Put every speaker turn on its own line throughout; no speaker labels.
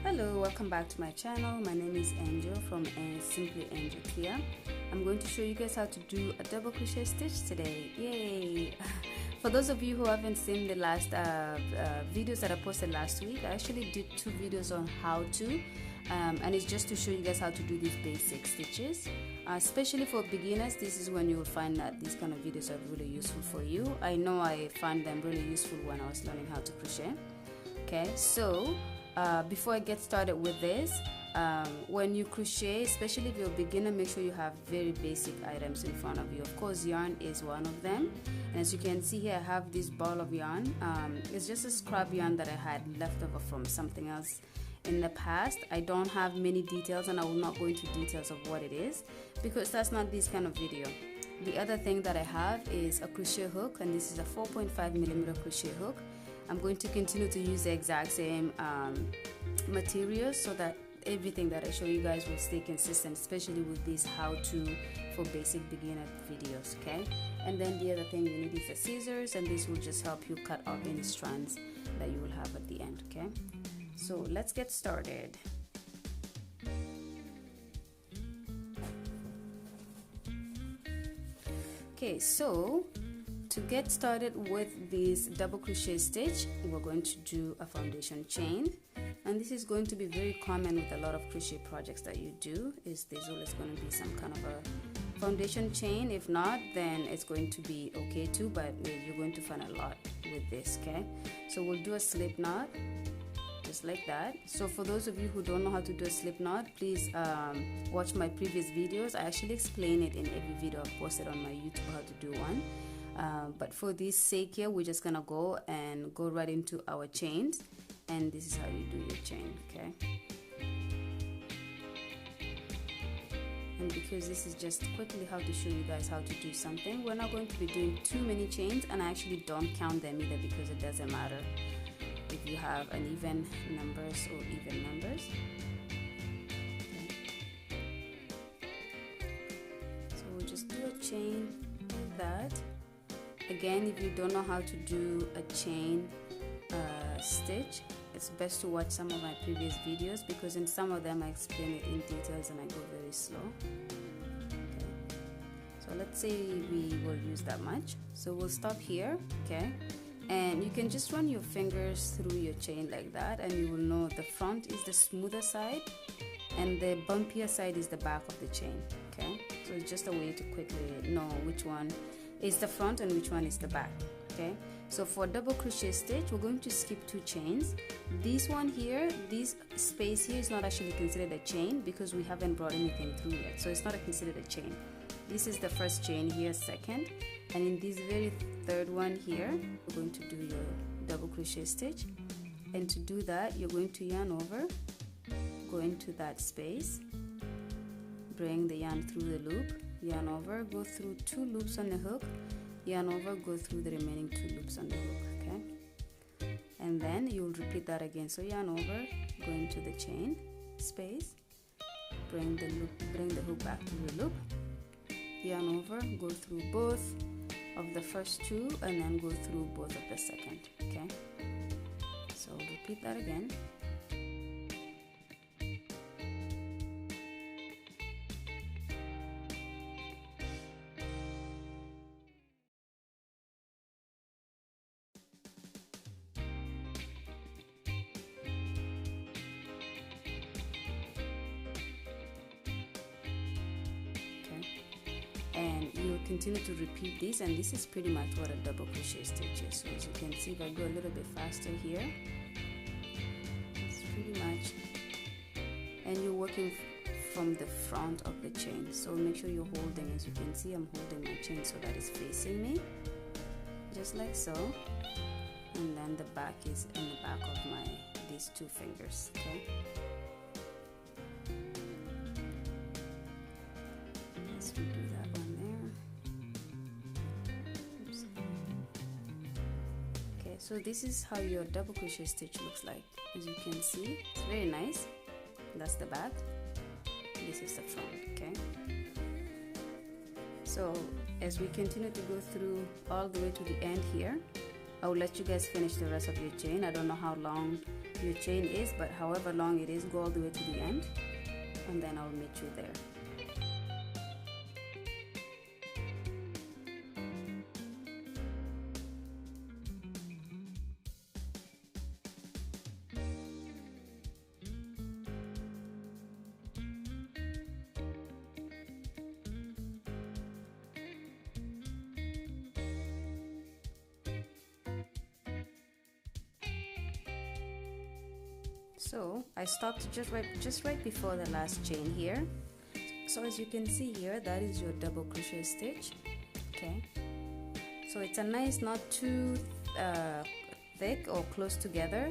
Hello, welcome back to my channel. My name is Angel from Simply Angel Kia. I'm going to show you guys how to do a double crochet stitch today. Yay! For those of you who haven't seen the last videos that I posted last week, I actually did 2 videos on how to and it's just to show you guys how to do these basic stitches. Especially for beginners, this is when you will find that these kind of videos are really useful for you. I know I found them really useful when I was learning how to crochet. Okay, so before I get started with this, when you crochet, especially if you're a beginner, make sure you have very basic items in front of you. Of course, yarn is one of them, and as you can see here, I have this ball of yarn. It's just a scrap yarn that I had left over from something else in the past. I don't have many details, and I will not go into details of what it is because that's not this kind of video. The other thing that I have is a crochet hook, and this is a 4.5mm crochet hook. I'm going to continue to use the exact same materials so that everything that I show you guys will stay consistent, especially with these how-to for basic beginner videos. Okay, and then the other thing you need is the scissors, and this will just help you cut off any strands that you will have at the end. Okay, so let's get started. Okay, so to get started with this double crochet stitch, we're going to do a foundation chain, and this is going to be very common with a lot of crochet projects that you do. Is there's always going to be some kind of a foundation chain. If not, then it's going to be okay too, but you're going to find a lot with this. Okay, so we'll do a slip knot just like that. So for those of you who don't know how to do a slip knot, please watch my previous videos. I actually explain it in every video I've posted on my YouTube how to do one. But for this sake here, we're just gonna go right into our chains, and this is how you do your chain. Okay, and because this is just quickly how to show you guys how to do something, we're not going to be doing too many chains, and I actually don't count them either because it doesn't matter if you have uneven numbers or even numbers. Okay. So we'll just do a chain like that. Again, if you don't know how to do a chain stitch, it's best to watch some of my previous videos because in some of them I explain it in details and I go very slow. Okay. So let's say we will use that much. So we'll stop here, okay? And you can just run your fingers through your chain like that, and you will know the front is the smoother side and the bumpier side is the back of the chain. Okay, so it's just a way to quickly know which one is the front and which one is the back. Okay, so for double crochet stitch, we're going to skip 2 chains. This one here, this space here is not actually considered a chain because we haven't brought anything through yet, so it's not considered a chain. This is the first chain here, second, and in this very third one here, you're going to do your double crochet stitch, and to do that, you're going to yarn over, go into that space, bring the yarn through the loop, yarn over, go through 2 loops on the hook, yarn over, go through the remaining 2 loops on the hook. Okay, and then you'll repeat that again. So yarn over, go into the chain space, bring the hook back to the loop, yarn over, go through both of the first 2 and then go through both of the second. Okay, so repeat that again. And you'll continue to repeat this, and this is pretty much what a double crochet stitch is. So as you can see, if I go a little bit faster here, it's pretty much, and you're working from the front of the chain, so make sure you're holding. As you can see, I'm holding my chain so that it's facing me, just like so, and then the back is in the back of these 2 fingers. Okay, let's redo that one there. Oops. Okay, so this is how your double crochet stitch looks like. As you can see, it's very nice. That's the back, this is the front. Okay, so as we continue to go through all the way to the end here, I will let you guys finish the rest of your chain. I don't know how long your chain is, but however long it is, go all the way to the end, and then I'll meet you there. So I stopped just right before the last chain here. So as you can see here, that is your double crochet stitch. Okay, so it's a nice, not too thick or close together.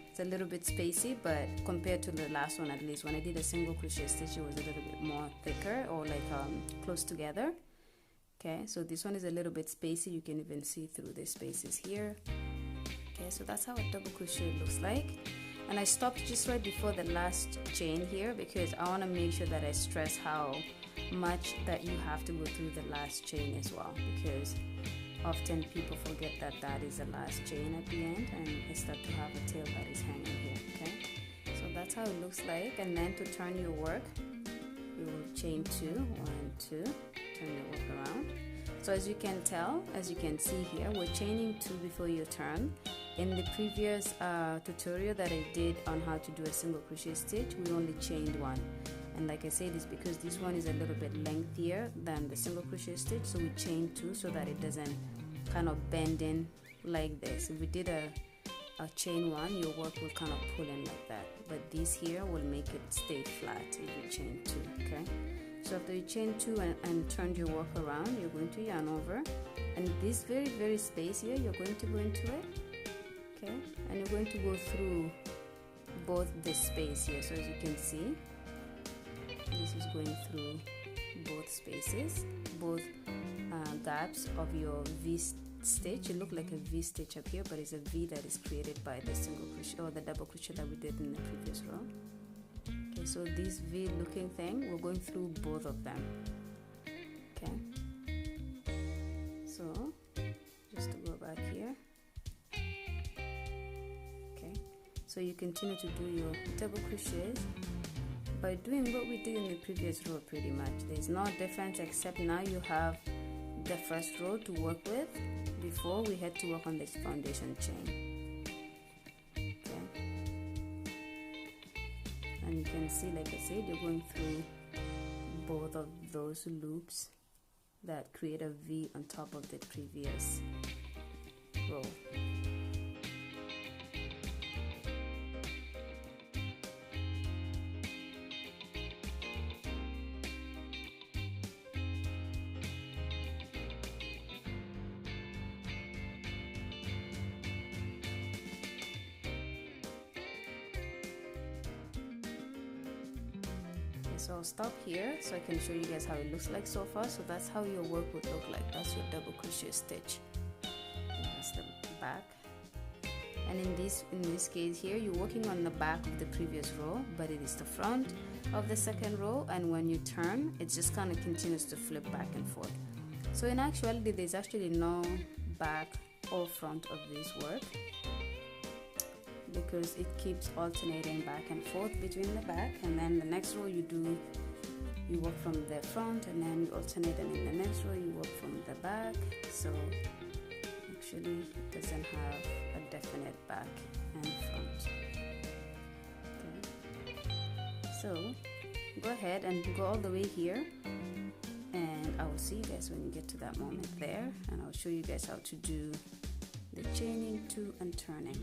It's a little bit spacey, but compared to the last one, at least when I did a single crochet stitch, it was a little bit more thicker or like close together. Okay, so this one is a little bit spacey. You can even see through the spaces here. Okay, so that's how a double crochet looks like. And I stopped just right before the last chain here because I want to make sure that I stress how much that you have to go through the last chain as well, because often people forget that that is the last chain at the end and I start to have a tail that is hanging here. Okay, so that's how it looks like. And then to turn your work, you will chain 2, 1, 2, turn your work around. So as you can tell, as you can see here, we're chaining 2 before your turn. In the previous tutorial that I did on how to do a single crochet stitch, we only chained 1, and like I said, it's because this one is a little bit lengthier than the single crochet stitch, so we chained 2 so that it doesn't kind of bend in like this. If we did a chain 1, your work will kind of pull in like that, but this here will make it stay flat if you chain 2. Okay, so after you chain 2 and turned your work around, you're going to yarn over, and this very space here, you're going to go into it. Okay, and you're going to go through both this space here. So as you can see, this is going through both spaces, both gaps of your V stitch. It looked like a V stitch up here, but it's a V that is created by the single crochet or the double crochet that we did in the previous row. Okay, so this V looking thing, we're going through both of them. Okay, so just to go back here. So you continue to do your double crochets by doing what we did in the previous row pretty much. There's no difference except now you have the first row to work with before we had to work on this foundation chain. Okay, and you can see, like I said, you're going through both of those loops that create a V on top of the previous row. So I'll stop here so I can show you guys how it looks like so far. So that's how your work would look like. That's your double crochet stitch. And that's the back. And in this case here, you're working on the back of the previous row, but it is the front of the second row, and when you turn, it just kind of continues to flip back and forth. So in actuality, there's actually no back or front of this work, because it keeps alternating back and forth between the back, and then the next row you work from the front, and then you alternate, and in the next row you work from the back. So actually it doesn't have a definite back and front. Okay. So go ahead and go all the way here, and I will see you guys when you get to that moment there, and I'll show you guys how to do the chaining 2 and turning.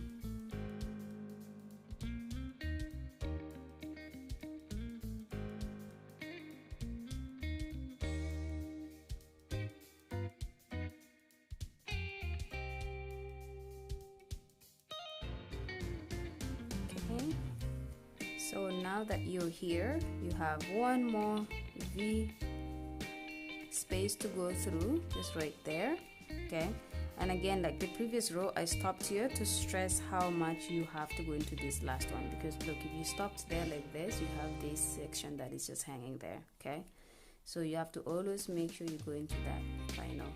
So now that you're here, you have one more V space to go through, just right there. Okay, and again, like the previous row, I stopped here to stress how much you have to go into this last one, because look, if you stopped there like this, you have this section that is just hanging there. Okay, so you have to always make sure you go into that final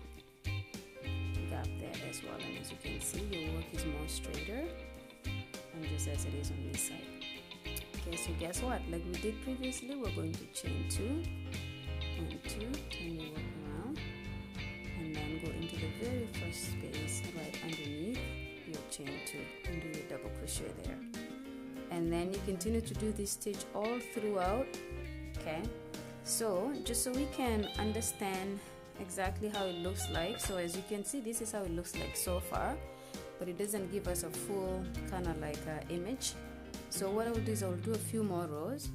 gap there as well. And as you can see, your work is more straighter, and and just as it is on this side. Okay, so guess what, like we did previously, we're going to chain 2 and 2, turn your work around, and then go into the very first space right underneath your chain 2 and do your double crochet there. And then you continue to do this stitch all throughout. Okay, so just so we can understand exactly how it looks like, so as you can see, this is how it looks like so far, but it doesn't give us a full kind of like image. So what I will do is I will do a few more rows.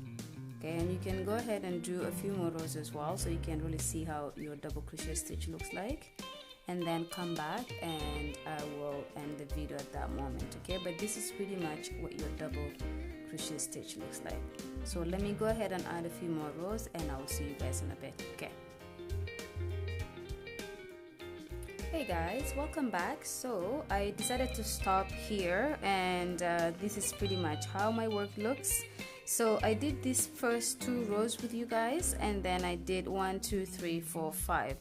Okay, and you can go ahead and do a few more rows as well, so you can really see how your double crochet stitch looks like, and then come back and I will end the video at that moment. Okay, but this is pretty much what your double crochet stitch looks like. So let me go ahead and add a few more rows and I will see you guys in a bit. Okay, hey guys, welcome back. So I decided to stop here, and this is pretty much how my work looks. So I did these first 2 rows with you guys, and then I did 1, 2, 3, 4, 5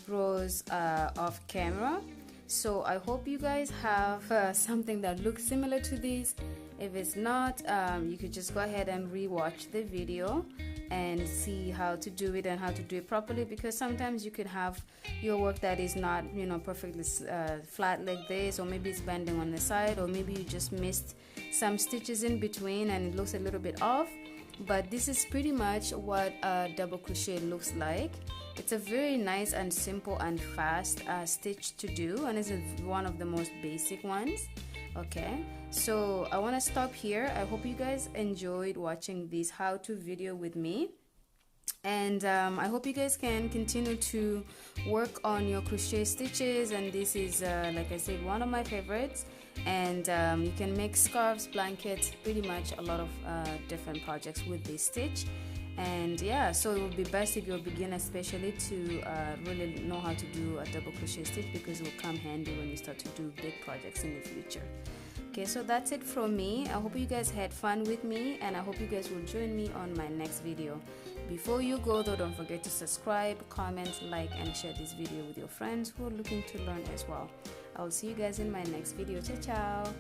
rows off camera. So I hope you guys have something that looks similar to this. If it's not, you could just go ahead and re-watch the video and see how to do it and how to do it properly, because sometimes you could have your work that is not, you know, perfectly flat like this, or maybe it's bending on the side, or maybe you just missed some stitches in between and it looks a little bit off. But this is pretty much what double crochet looks like. It's a very nice and simple and fast stitch to do, and it's one of the most basic ones. Okay, so I want to stop here. I hope you guys enjoyed watching this how-to video with me, and I hope you guys can continue to work on your crochet stitches, and this is like I said, one of my favorites. And you can make scarves, blankets, pretty much a lot of different projects with this stitch. And yeah, so it would be best if you're a beginner especially to really know how to do a double crochet stitch, because it will come handy when you start to do big projects in the future. Okay, so that's it from me. I hope you guys had fun with me, and I hope you guys will join me on my next video. Before you go though, don't forget to subscribe, comment, like, and share this video with your friends who are looking to learn as well. I will see you guys in my next video. Ciao ciao.